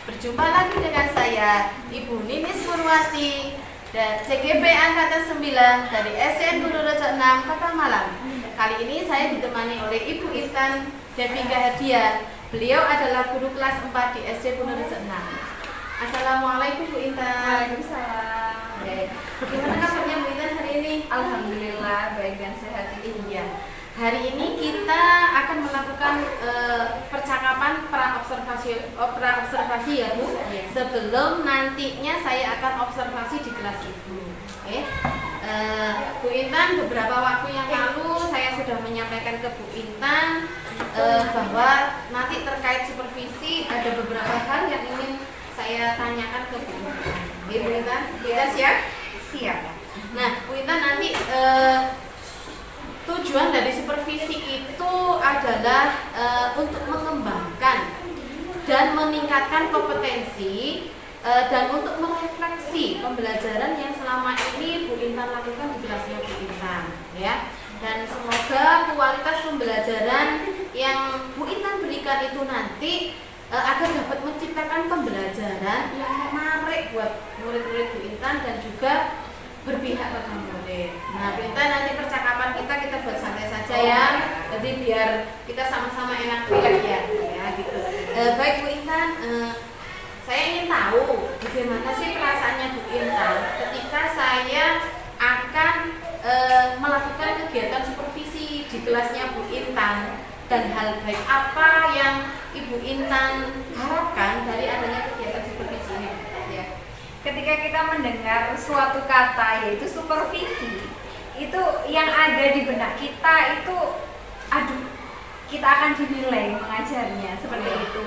Berjumpa lagi dengan saya, Ibu Ninis Purwati, dan CGP Angkatan 9 dari SDN Guru Rejo 6, Kota Malang. Kali ini saya ditemani oleh Ibu Intan Devika Hadiah. Beliau adalah guru kelas 4 di SD Guru Rejo 6. Assalamualaikum Bu Intan. Waalaikumsalam. Gimana kabarnya Bu Intan hari ini? Alhamdulillah baik dan sehat. Iya. Hari ini kita akan melakukan percakapan pra-observasi ya Bu. Iya. Sebelum nantinya saya akan observasi di kelas Ibu. Oke. Bu Intan, beberapa waktu yang lalu saya sudah menyampaikan ke Bu Intan bahwa nanti terkait supervisi ada beberapa hal yang ingin saya tanyakan ke Bu Intan. Oke, Bu Intan, kita siap? Siap. Nah, Bu Intan, nanti tujuan dari supervisi itu adalah untuk mengembangkan dan meningkatkan kompetensi dan untuk merefleksi pembelajaran yang selama ini Bu Intan lakukan di kelasnya Bu Intan, ya. Dan semoga kualitas pembelajaran yang Bu Intan berikan itu nanti agar dapat menciptakan pembelajaran yang menarik buat murid-murid Bu Intan dan juga berpihak pada murid. Nah, Bu Intan, nanti percakapan kita buat santai saja ya. Jadi biar kita sama-sama enak relax ya, gitu. Baik Bu Intan, saya ingin tahu bagaimana sih perasaannya Bu Intan ketika saya akan melakukan kegiatan supervisi di kelasnya Bu Intan, dan hal baik apa yang Ibu Intan harapkan dari adanya kegiatan supervisi ini, ya. Ketika kita mendengar suatu kata yaitu supervisi, itu yang ada di benak kita itu, aduh, kita akan dinilai mengajarnya seperti itu.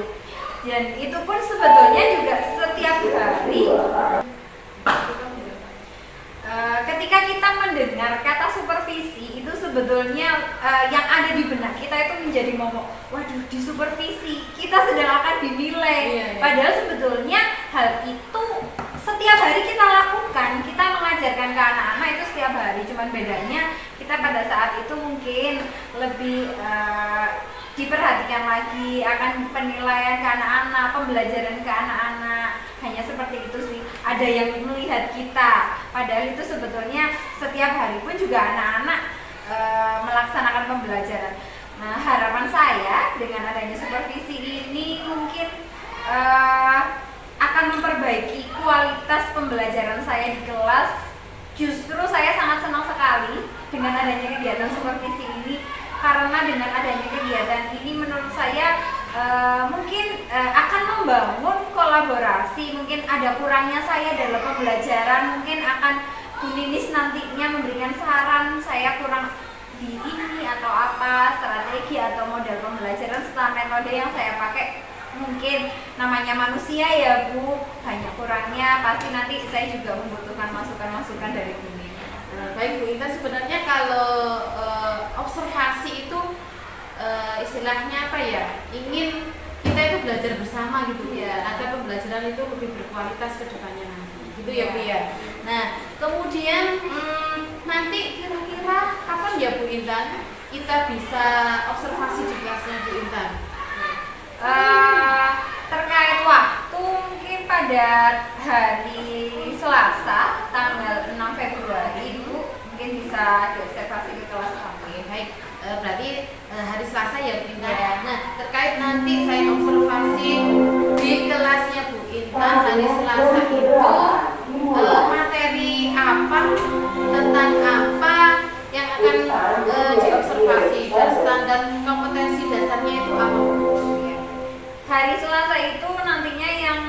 Dan itu pun sebetulnya juga setiap hari. Ketika kita mendengar kata supervisi itu sebetulnya yang ada di benak kita itu menjadi momok, waduh, di supervisi kita sedang akan dinilai. Iya. Padahal sebetulnya hal itu setiap hari kita lakukan, kita mengajarkan ke anak-anak itu setiap hari. Cuman bedanya kita pada saat itu mungkin lebih diperhatikan lagi akan penilaian ke anak-anak, pembelajaran ke anak-anak. Hanya seperti itu sih. Ada yang melihat kita, padahal itu sebetulnya setiap hari pun juga anak-anak melaksanakan pembelajaran. Nah, harapan saya dengan adanya supervisi ini mungkin akan memperbaiki kualitas pembelajaran saya di kelas. Justru saya sangat senang sekali dengan adanya kegiatan supervisi ini, karena dengan adanya kegiatan ini menurut saya mungkin akan membangun kolaborasi. Mungkin ada kurangnya saya dalam pembelajaran, mungkin akan Bu Ninis nantinya memberikan saran saya kurang di ini atau apa, strategi atau model pembelajaran serta metode yang saya pakai. Mungkin namanya manusia ya Bu, banyak kurangnya, pasti nanti saya juga membutuhkan masukan-masukan dari Bu Ninis. Baik Bu Intan, sebenarnya kalau observasi itu istilahnya apa ya, ingin kita itu belajar bersama gitu ya, agar pembelajaran itu lebih berkualitas ke depannya nanti, gitu ya Bu ya. Nah, kemudian nanti kira-kira kapan ya Bu Intan kita bisa observasi di kelasnya Bu Intan? Terkait waktu mungkin pada hari Selasa tanggal 6 Februari Bu mungkin bisa diobservasi ke kelas kami. Baik, berarti hari Selasa ya Bu Intan. Ya. Nah, terkait nanti saya observasi di kelasnya Bu Intan hari Selasa itu materi apa, tentang apa yang akan diobservasi, dan standar kompetensi dasarnya itu apa Bu? Hari Selasa itu nantinya yang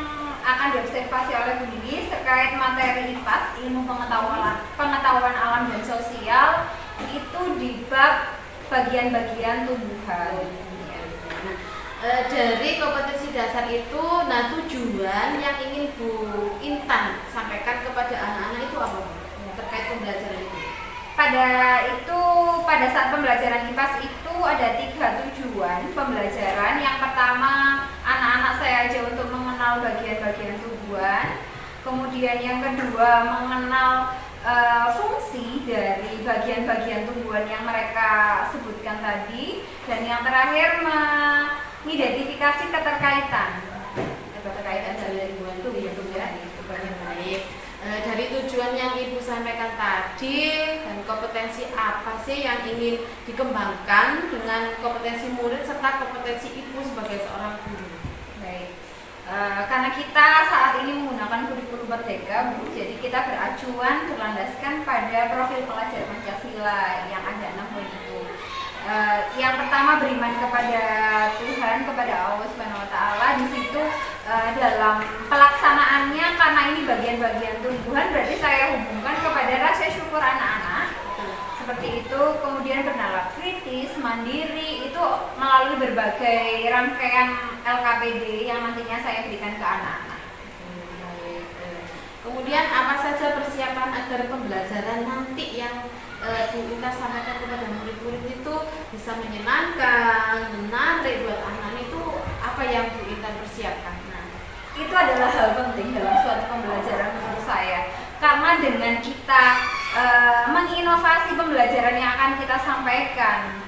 akan diobservasi oleh Bu Ninis terkait materi IPAS, ilmu pengetahuan alam dan sosial, itu di bab bagian-bagian tumbuhan. Nah, dari kompetensi dasar itu, nah tujuan yang ingin Bu Intan sampaikan kepada anak-anak itu apa Bu? Terkait pembelajaran itu. Pada saat pembelajaran IPAS itu ada 3 tujuan pembelajaran. Yang pertama, anak-anak saya ajak untuk mengenal bagian-bagian tumbuhan. Kemudian yang kedua, mengenal fungsi dari bagian-bagian tumbuhan yang mereka sebutkan tadi. Dan yang terakhir, mengidentifikasi keterkaitan berkaitan dengan tumbuh-tumbuhan itu Baik. Dari tujuan yang Ibu sampaikan tadi dan kompetensi apa sih yang ingin dikembangkan dengan kompetensi murid serta kompetensi Ibu sebagai seorang guru? baik. Karena kita saat ini menggunakan kurikulum Merdeka, Bu, jadi kita beracuan berlandaskan pada profil pelajar Pancasila yang ada 6 poin itu. Yang pertama beriman kepada Tuhan, kepada Allah Subhanahu wa taala. Di situ dalam pelaksanaannya, karena ini bagian-bagian tumbuhan, berarti saya hubungkan kepada rasa syukur anak-anak. Seperti itu, kemudian bernalar kritis, mandiri, itu melalui berbagai rangkaian LKPD yang nantinya saya berikan ke anak-anak. Kemudian apa saja persiapan agar pembelajaran nanti yang Bu Intan sampaikan kepada murid-murid itu bisa menyenangkan, menarik buat anak itu, apa yang Bu Intan persiapkan? Nah, itu adalah hal penting dalam suatu pembelajaran menurut saya, karena dengan kita menginovasi pembelajaran yang akan kita sampaikan,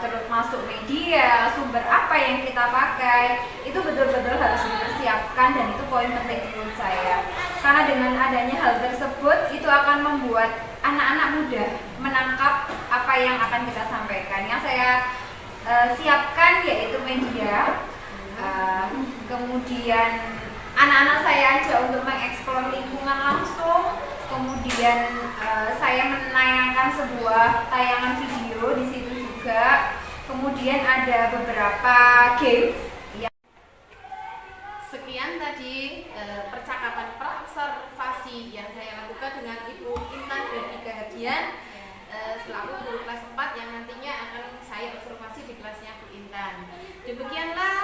termasuk media, sumber apa yang kita pakai, itu betul-betul harus dipersiapkan, dan itu poin penting menurut saya. Karena dengan adanya hal tersebut, itu akan membuat anak-anak mudah menangkap apa yang akan kita sampaikan. Yang saya siapkan yaitu media, kemudian anak-anak saya ajak untuk mengeksplor lingkungan langsung, kemudian saya menayangkan sebuah tayangan video di situ juga, kemudian ada beberapa games. sekian tadi percakapan praobservasi yang saya lakukan dengan Ibu Intan Devika Hadian selaku guru kelas 4 yang nantinya akan saya observasi di kelasnya Bu Intan. Demikianlah,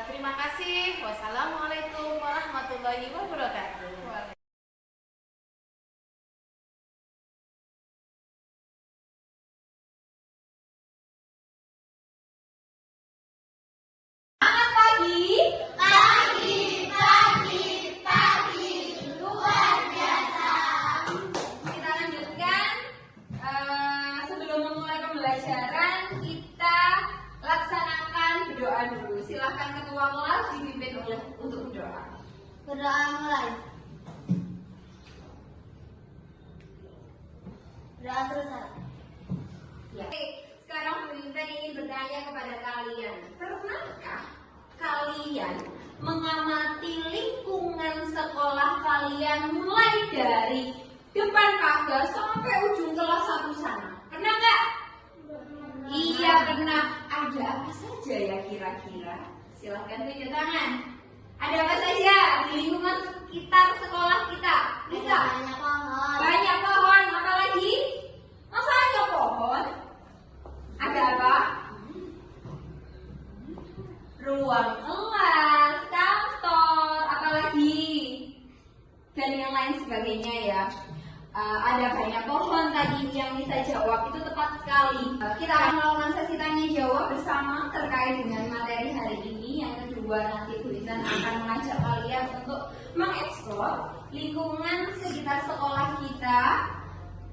terima kasih. Wassalamualaikum warahmatullahi wabarakatuh. Kita lanjutkan. Sebelum memulai pembelajaran, kita laksanakan berdoa dulu. Silahkan ketua kelas dipimpin untuk berdoa. Berdoa mulai. Berdoa selesai. Ya. Sekarang Bu Intan ingin bertanya kepada kalian, pernahkah kalian mengamati lingkungan sekolah kalian mulai dari depan pagar sampai ujung kelas 1 sana? Pernah nggak? Iya pernah. Ada apa saja ya kira-kira? Silahkan tunjuk tangan. Ada apa saja di lingkungan sekitar sekolah kita? Bisa? Banyak pohon. Banyak pohon. Apa lagi? Masa ada pohon? Ada apa? Ruang kelas, kantor, apalagi, dan yang lain sebagainya ya. Ada banyak pohon tadi yang bisa jawab, itu tepat sekali. Kita akan melakukan sesi tanya jawab bersama terkait dengan materi hari ini. Yang kedua, nanti Bu Intan akan mengajak kalian untuk mengeksplor lingkungan sekitar sekolah kita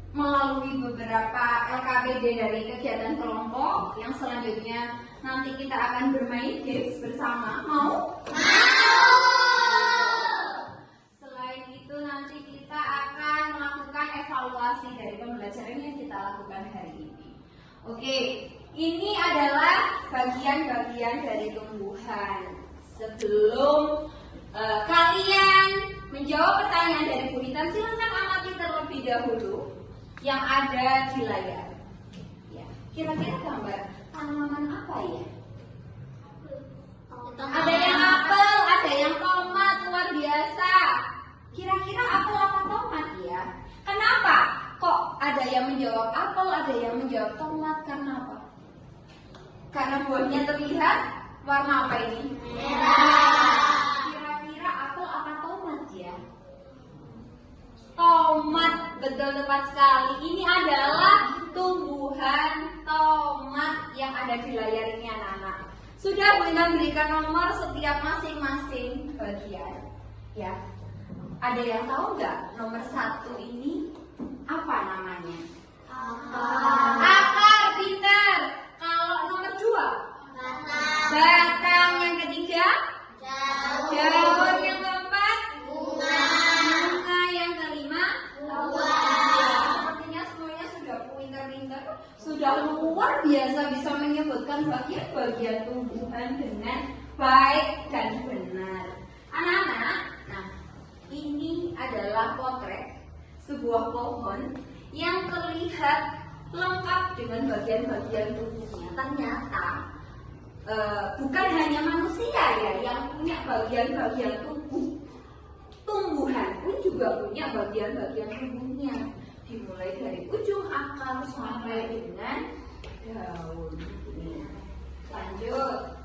melalui beberapa LKPD dari kegiatan kelompok. Yang selanjutnya nanti kita akan bermain games bersama. Mau? Selain itu nanti kita akan melakukan evaluasi dari pembelajaran yang kita lakukan hari ini. Oke, ini adalah bagian-bagian dari tumbuhan. Sebelum kalian menjawab pertanyaan dari Bu Intan, silakan amati terlebih dahulu yang ada di layar. Ya, kira-kira gambar tanaman apa ya? Ada yang apel, ada yang tomat, luar biasa. Kira-kira apel apa tomat ya? Kenapa? Kok ada yang menjawab apel, ada yang menjawab tomat? Karena apa? Karena buahnya terlihat warna apa ini? Merah. Kira-kira apel apa tomat ya? Tomat, betul tepat sekali. Ini adalah tumbuhan tomat yang ada di layar ini anak-anak. Sudah Bu Intan berikan nomor setiap masing-masing bagian. Ya. Ada yang tahu nggak nomor 1 ini apa namanya? Akar, pintar. Kalau nomor 2? Batang. Yang ketiga? Daun. adalah potret sebuah pohon yang terlihat lengkap dengan bagian-bagian tubuhnya. Ternyata bukan hanya manusia ya yang punya bagian-bagian tubuh, tumbuhan pun juga punya bagian-bagian tubuhnya, dimulai dari ujung akar sampai dengan daun. Lanjut.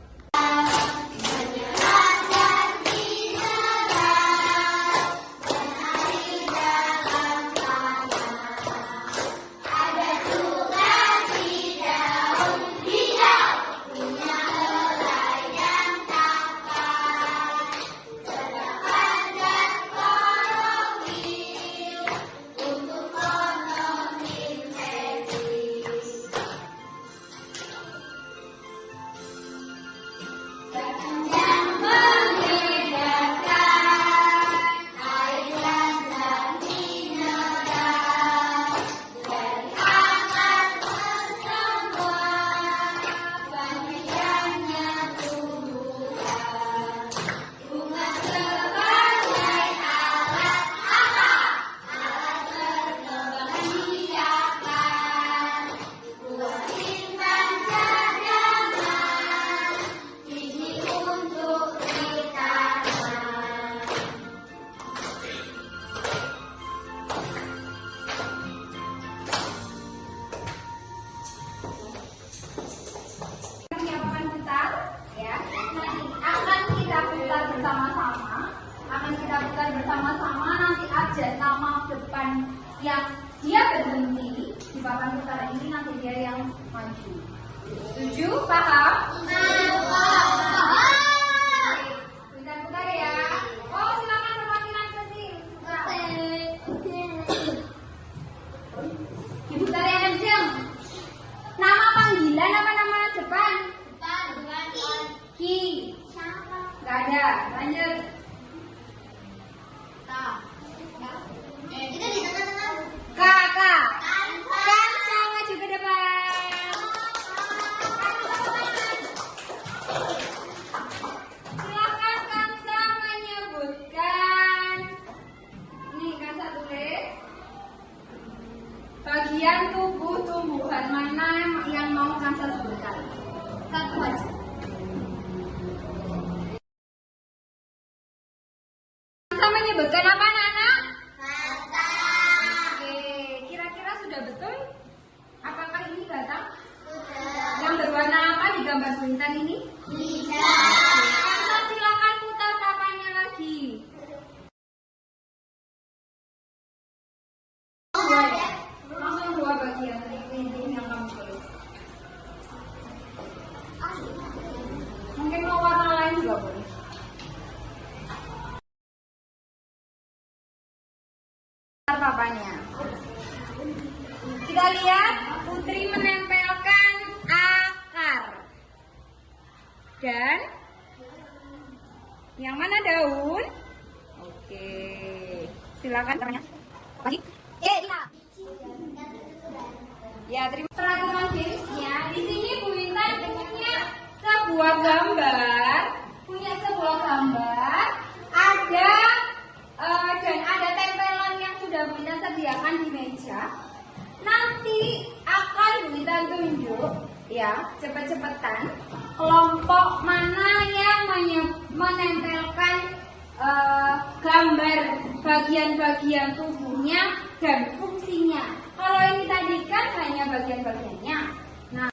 Bersama-sama nanti aja nama depan yang dia berhenti di papan putar ini, nanti dia yang maju. Setuju? Paham? Putar-putar ya. Oh, silakan perwakilan sesi. Diputar yang kenceng. Nama panggilan apa nama depan? Ki. Gak ada. Lanjut. Kakak. Kan sama juga depan. Silakan Kansa menyebutkan. Nih Kansa tulis. Bagian tubuh tumbuhan mana yang mau Kansa sebutkan? Satu aja. Kansa menyebutkan apa anak-anak? Betul? Apakah ini batang? Yang berwarna apa di gambar buintan ini? Kansa silakan putar papannya lagi. Dua ya? Langsung dua bagian yang kamu tulis. Mungkin mau warna lain juga boleh. Putar papannya. Kita lihat Putri menempelkan akar dan yang mana daun? Oke, silakan tanya lagi. Ya, terima kasih. Peraturan gamesnya di sini Bu Intan punya sebuah gambar, ada dan ada tempelan yang sudah Bu Intan sediakan di meja. Nanti akan kita tunjuk ya, cepet-cepetan kelompok mana yang menempelkan gambar bagian-bagian tubuhnya dan fungsinya. Kalau ini tadi kan hanya bagian-bagiannya. Nah,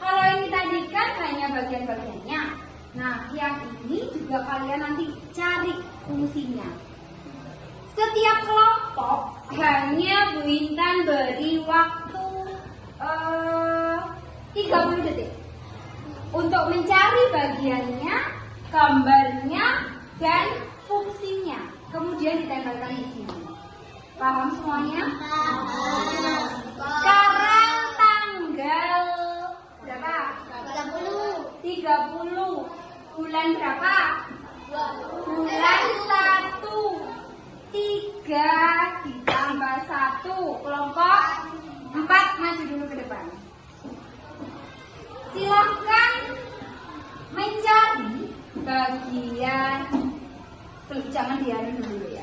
kalau ini tadi kan hanya bagian-bagiannya. Nah, yang ini juga kalian nanti cari fungsinya. Setiap kelompok hanya Bu Intan beri waktu 30 detik untuk mencari bagiannya, gambarnya, dan fungsinya. Kemudian ditempelkan di sini. Paham semuanya? Sekarang tanggal berapa? 30. Bulan berapa? Bulan 1. 3 ditambah 1. Kelompok 4 maju dulu ke depan. Silahkan mencari bagian, jangan dianu dulu ya.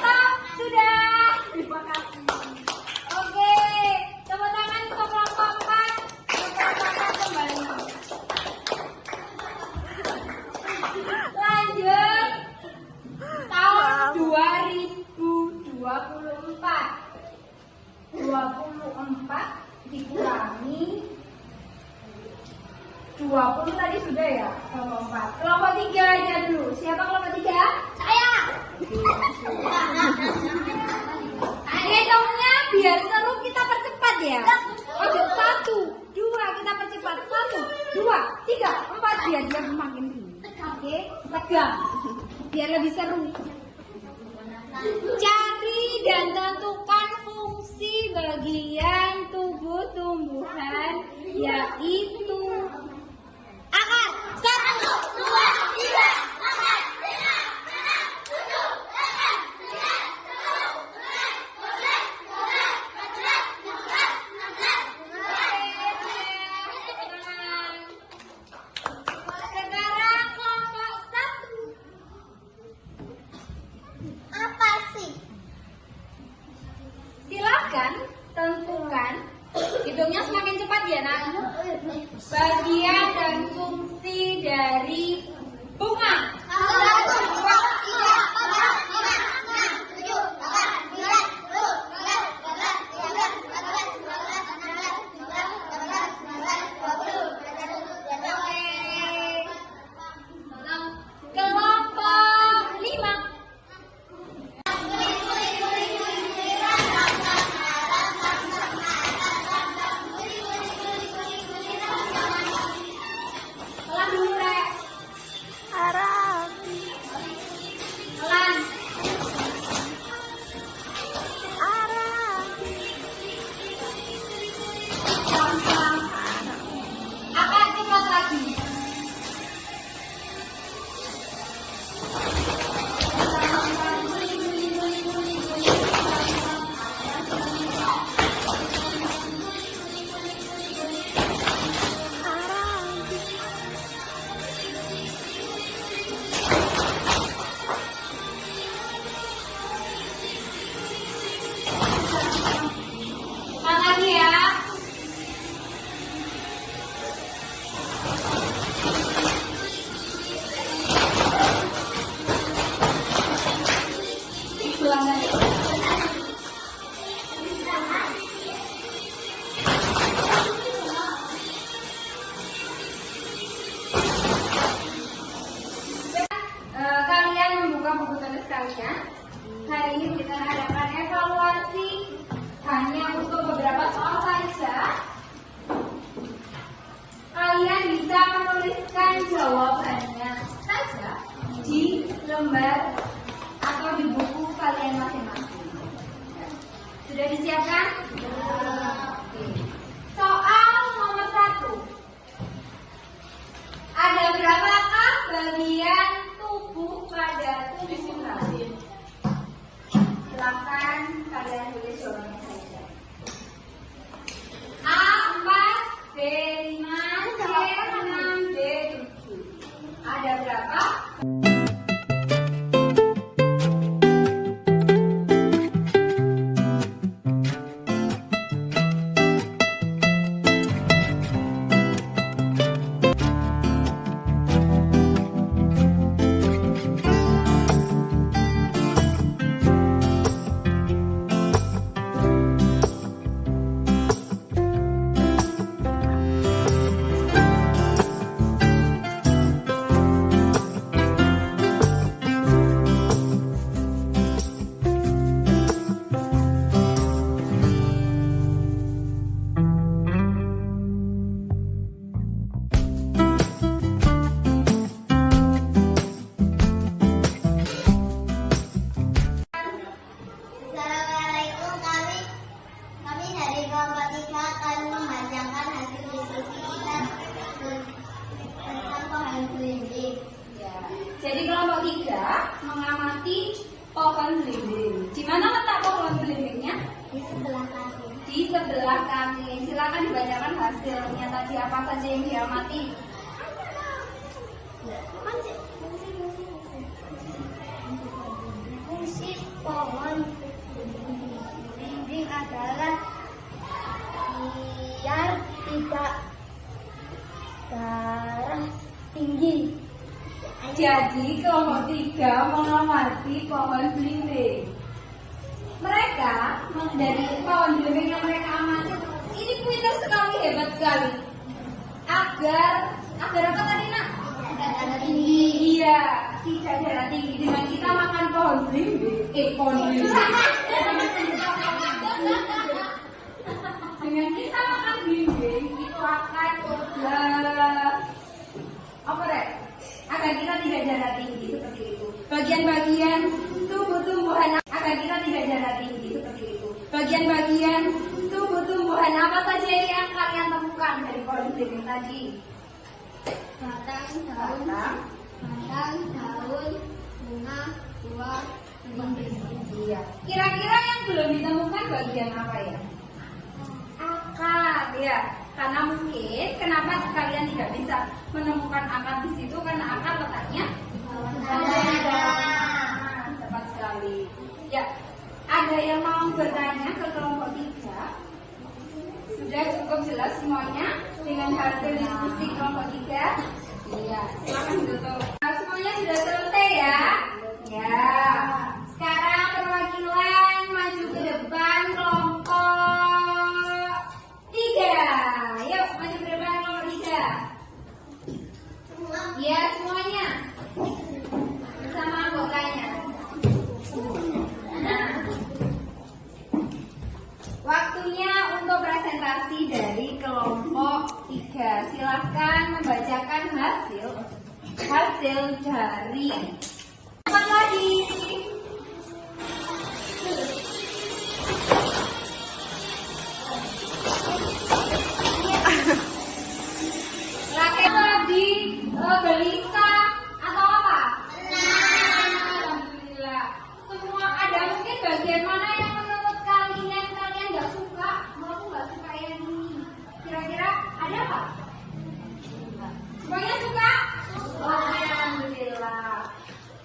Stop, sudah. Terima kasih. Oke, tepuk tangan untuk kelompok 4. Kelompok 4 kembali. Lanjut. Tahun 2024. 24 dikurangi 20 tadi sudah ya, kelompok 4. Kelompok 3 aja dulu. Siapa kelompok 3? Saya. Hitungnya biar seru kita percepat ya. Oke, 1, 2 kita percepat. 1, 2, 3, 4 biar dia makin ringan. Oke, tegang. Biar lebih seru. Cari dan tentukan fungsi bagian tubuh tumbuhan yaitu Akar. 1, 2, 3. Akar. 5, 6, 7, 8, 9, 10, 11, 12, 13, 14, 15, 16. Sekarang kelompok 1. Apa sih? Silakan tentukan. Hitungnya semakin cepat ya nak. Bagian dan fungsi dari bunga. 1, 2, 3, 4, 5, 6, 7, 8, 9, 10, 11, 12, 13, 14, 15, 16, 17, 18, 19, 20, 21. Kelompok 5. Pelan dulu Rek. Pelan. Pelan-pelan. Akan cepat lagi. Cepat lagi ya. Ulang lagi. Kalian membuka buku tulis kalian. Hari ini kita adakan evaluasi hanya untuk beberapa soal saja. Kalian bisa menuliskan jawabannya saja di lembar atau di buku kalian masing-masing. Sudah disiapkan? Oke. Soal nomor 1. Ada berapakah bagian tubuh pada tumbuhan? Silakan kalian tulis jawabannya saja. A4, B5, C6, D7. Ada berapa? belimbing. Ya. Jadi kelompok 3 mengamati pohon belimbing. Di mana letak pohon belimbingnya? Di sebelah kaki. Di sebelah kaki. Silakan dibacakan hasilnya tadi apa saja yang diamati. Fungsi pohon belimbing adalah biar tidak darah tinggi. Jadi kelompok 3 mengamati pohon belimbing. Mereka dari pohon belimbing yang mereka amati ini pintar sekali, hebat sekali. Agar apa tadi nak? Darah tinggi. Iya, tidak darah tinggi. Dengan kita makan pohon belimbing, pohon belimbing. Dengan kita makan belimbing itu akan apa rek? Agar kita tidak darah tinggi seperti itu. Bagian-bagian tumbuh-tumbuhan agar kita tidak darah tinggi seperti itu. Bagian-bagian tumbuh-tumbuhan apa saja yang kalian temukan dari pohon belimbing tadi? Batang, daun, bunga, buah, belimbing. Iya. Kira-kira yang belum ditemukan bagian apa ya? Akar, ya. Karena mungkin kenapa kalian tidak bisa menemukan akar di situ karena akar letaknya tepat sekali. Ya, ada yang mau bertanya ke kelompok 3? Sudah cukup jelas semuanya dengan hasil diskusi kelompok 3? Iya, silakan ditutup. Nah, semuanya sudah selesai ya? Ya. Sekarang perwakilan maju ke depan kelompok 3. Yuk, maju ke depan kelompok 3. Ya, semuanya. Bersama anggotanya. Nah, waktunya untuk presentasi dari kelompok 3. Silahkan membacakan hasil dari apa lagi? Rakyat tadi gelisah atau apa? Alhamdulillah. Semua ada mungkin bagian mana yang menurut kalian nggak suka? Mau aku nggak suka yang ini. Kira-kira ada apa? Semuanya suka? Oh, alhamdulillah.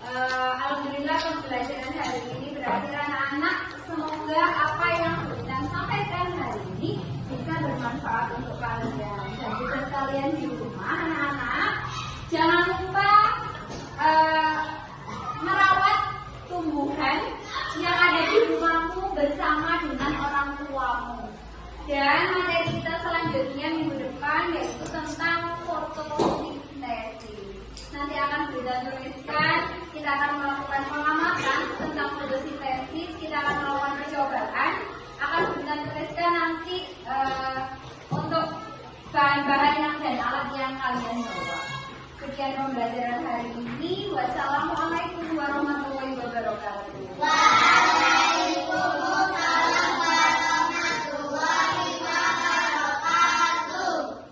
Alhamdulillah pembelajaran hari ini berakhir anak-anak. Semoga apa yang kita sampaikan hari ini bisa bermanfaat untuk kalian dan juga kalian di rumah anak-anak. Jangan lupa merawat tumbuhan yang ada di rumahmu bersama dengan orang tuamu. Dan materi kita selanjutnya minggu depan yaitu tentang fotosintesis. Nanti akan kita tuliskan, kita akan melakukan pengamatan tentang fotosintesis, kita akan melakukan percobaan, akan kita tuliskan nanti untuk bahan-bahan dan alat yang kalian bawa. Sekian pembelajaran hari ini. Wassalamualaikum warahmatullahi wabarakatuh. Waalaikumsalam warahmatullahi wabarakatuh.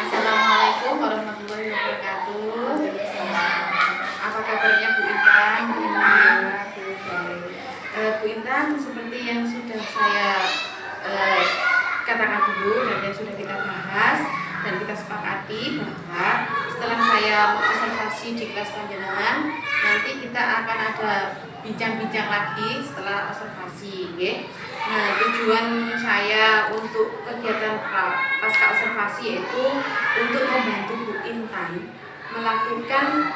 Assalamualaikum warahmatullahi wabarakatuh. Apa kabarnya Bu Intan? Bu Intan, seperti yang sudah saya katakan dulu dan yang sudah kita bahas dan kita sepakati bahwa setelah saya observasi di kelas panjenengan, nanti kita akan ada bincang-bincang lagi setelah observasi, okay? Nah, tujuan saya untuk kegiatan pasca observasi yaitu untuk membantu Bu Intan melakukan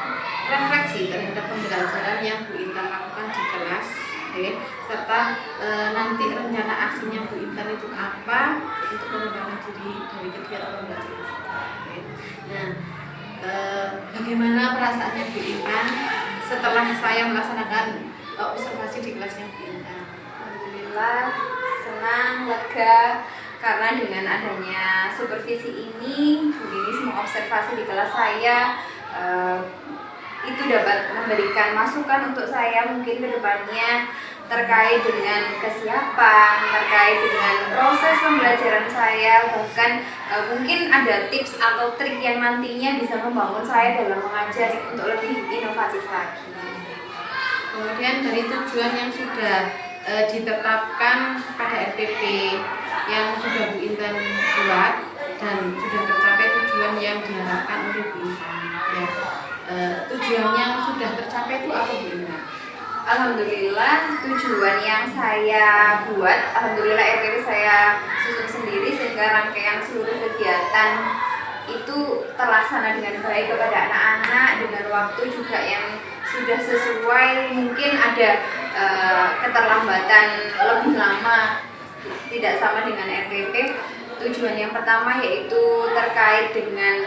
refleksi terhadap pembelajaran yang Bu Intan lakukan di kelas, okay? Serta nanti rencana aksinya Bu Intan itu apa untuk pengembangan diri dari kegiatan pembelajaran. Okay? Nah, bagaimana perasaannya Bu Intan setelah saya melaksanakan observasi di kelasnya Bu Intan? Alhamdulillah senang, lega karena dengan adanya supervisi ini, semua observasi di kelas saya dapat memberikan masukan untuk saya mungkin ke depannya terkait dengan kesiapan, terkait dengan proses pembelajaran saya, bahkan mungkin ada tips atau trik yang nantinya bisa membangun saya dalam mengajar untuk lebih inovatif lagi. Kemudian dari tujuan yang sudah ditetapkan pada RPP yang sudah Bu Intan buat dan sudah tercapai tujuan yang diharapkan oleh Bu Intan. Ya, tujuan yang sudah tercapai itu apa Bu Intan? Alhamdulillah tujuan yang saya buat, alhamdulillah RPP saya susun sendiri sehingga rangkaian seluruh kegiatan itu terlaksana dengan baik kepada anak-anak dengan waktu juga yang sudah sesuai. Mungkin ada keterlambatan lebih lama, tidak sama dengan RPP. Tujuan yang pertama yaitu terkait dengan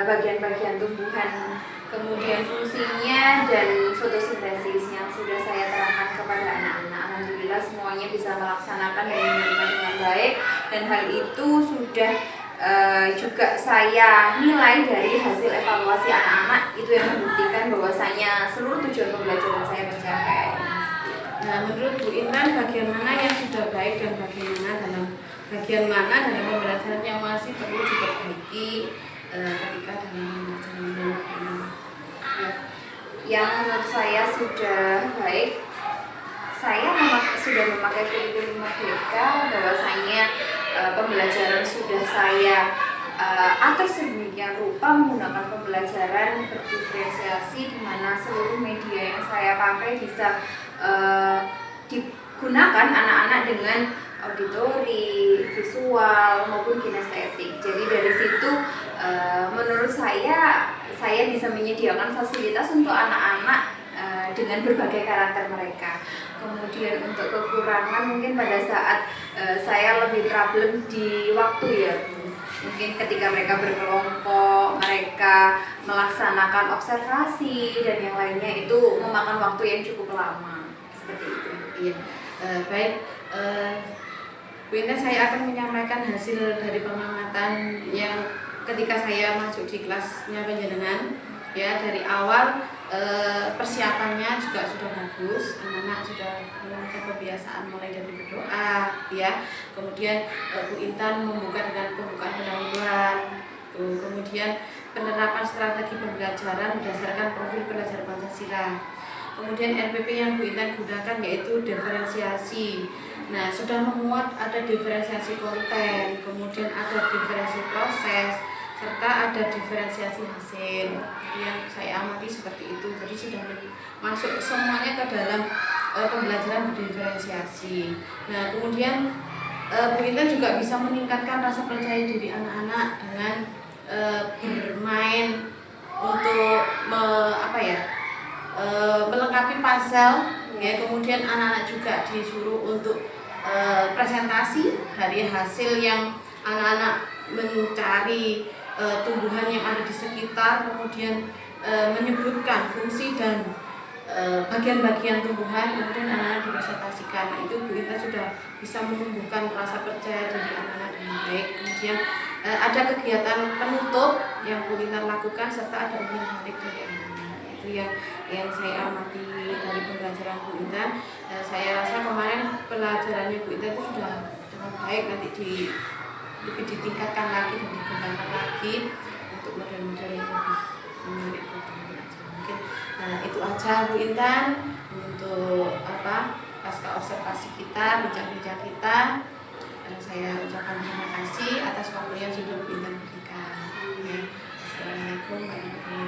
bagian-bagian tumbuhan, kemudian fungsinya dan fotosintesis yang sudah saya terangkan kepada anak-anak. Alhamdulillah semuanya bisa melaksanakan dan menerima dengan baik, dan hal itu sudah juga saya nilai dari hasil evaluasi anak-anak itu yang membuktikan bahwasanya seluruh tujuan pembelajaran saya tercapai. Nah, menurut Bu Intan bagaimana yang sudah baik dan bagian mana dalam pembelajaran yang masih perlu diperbaiki ketika dalam pembelajaran? Yang menurut saya sudah baik, saya sudah memakai kurikulum Merdeka, bahwasanya pembelajaran sudah saya atur sedemikian rupa menggunakan pembelajaran berdiferensiasi, di mana seluruh media yang saya pakai bisa digunakan anak-anak dengan auditori, visual maupun kinestetik. Jadi dari situ menurut saya bisa menyediakan fasilitas untuk anak-anak dengan berbagai karakter mereka. Kemudian untuk kekurangan mungkin pada saat saya lebih problem di waktu ya, mungkin ketika mereka berkelompok, mereka melaksanakan observasi dan yang lainnya itu memakan waktu yang cukup lama seperti itu. Iya, baik. Bu Intan, saya akan menyampaikan hasil dari pengamatan yang ketika saya masuk di kelasnya panjenengan. Ya, dari awal persiapannya juga sudah bagus, anak-anak sudah memiliki kebiasaan mulai dari berdoa, ya. Kemudian Bu Intan membuka dengan pembukaan pendahuluan, kemudian penerapan strategi pembelajaran berdasarkan profil pelajar Pancasila. Kemudian RPP yang Bu Intan gunakan yaitu diferensiasi. Nah, sudah memuat ada diferensiasi konten, kemudian ada diferensiasi proses, serta ada diferensiasi hasil. Yang saya amati seperti itu. Jadi sudah masuk semuanya ke dalam pembelajaran berdiferensiasi. Nah, kemudian Bu Intan juga bisa meningkatkan rasa percaya diri anak-anak dengan bermain untuk melengkapi puzzle, ya. Kemudian anak-anak juga disuruh untuk presentasi dari hasil yang anak-anak mencari tumbuhan yang ada di sekitar, kemudian menyebutkan fungsi dan bagian-bagian tumbuhan, kemudian anak-anak dipresentasikan. Nah, itu Bu Intan sudah bisa menumbuhkan rasa percaya diri anak-anak dengan baik. Kemudian ada kegiatan penutup yang Bu Intan lakukan, serta ada ujian balik dari anak-anak. Itu yang saya amati dari pembelajaran Bu Intan. Saya rasa kemarin pelajarannya Bu Intan itu sudah sangat baik, nanti lebih ditingkatkan lagi dan dikembangkan lagi untuk model-model yang lebih menarik untuk belajar. Mungkin itu aja Bu Intan untuk pasca observasi kita, bincang-bincang kita. Saya ucapkan terima kasih atas waktu yang sudah Bu Intan berikan. Assalamualaikum warahmatullahi wabarakatuh.